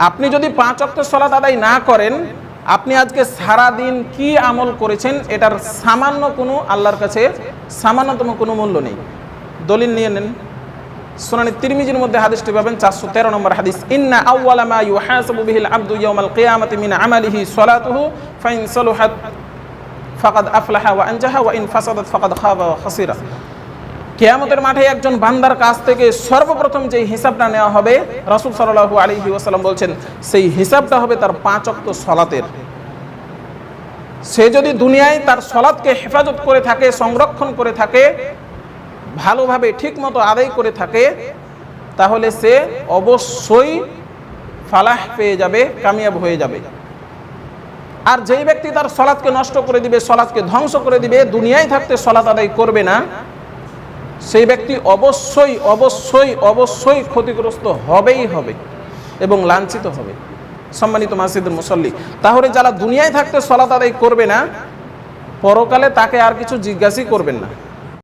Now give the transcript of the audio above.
আপনি যদি 5 ওয়াক্ত সালাত আদায় না করেন, আপনি আজকে সারা দিন কি আমল করেছেন এটার সামান্য কোনো আল্লাহর কাছে সামান্যতম কোনো মূল্য নেই। দলিল নিয়ে নেন, সুনান তিরমিজির মধ্যে হাদিসটি পাবেন 413 নম্বর হাদিস, ইন্না আউওয়ালা মা ইউহাসাবু বিহিল আবদু ইয়াউমাল কিয়ামাতি মিন আমালিহি সালাতুহু ফাইন সালাহাত ফাকাদ আফলাহা ওয়া আনজাহা ওয়া ইন ফাসাদাত ফাকাদ খাবা ওয়া খাসিরা। কিয়ামতের মাঠে একজন বান্দার কাছ থেকে সর্বপ্রথম যে হিসাবটা নেওয়া হবে, রাসূল সাল্লাল্লাহু আলাইহি ওয়াসাল্লাম বলছেন সেই হিসাবটা হবে তার 5 ওয়াক্ত সালাতের। সে যদি দুনিয়ায় তার সালাতকে হেফাজত করে থাকে, সংরক্ষণ করে থাকে, ভালোভাবে ঠিকমতো আদায় করে থাকে, তাহলে সে অবশ্যই ফালাহ পেয়ে যাবে, কামিয়াব হয়ে যাবে। আর যেই ব্যক্তি তার সালাতকে নষ্ট করে দিবে, সালাতকে ধ্বংস করে দিবে, দুনিয়ায় থাকতে সালাত আদায় করবে না, সেই ব্যক্তি অবশ্যই অবশ্যই অবশ্যই ক্ষতিগ্রস্ত হবেই হবে এবং লাঞ্ছিত হবে। সম্মানিত মাসজিদের মুসল্লি, তাহলে যারা দুনিয়ায় থাকতে সালাত আদায় করবে না, পরকালে তাকে আর কিছু জিজ্ঞাসাই করবেন না।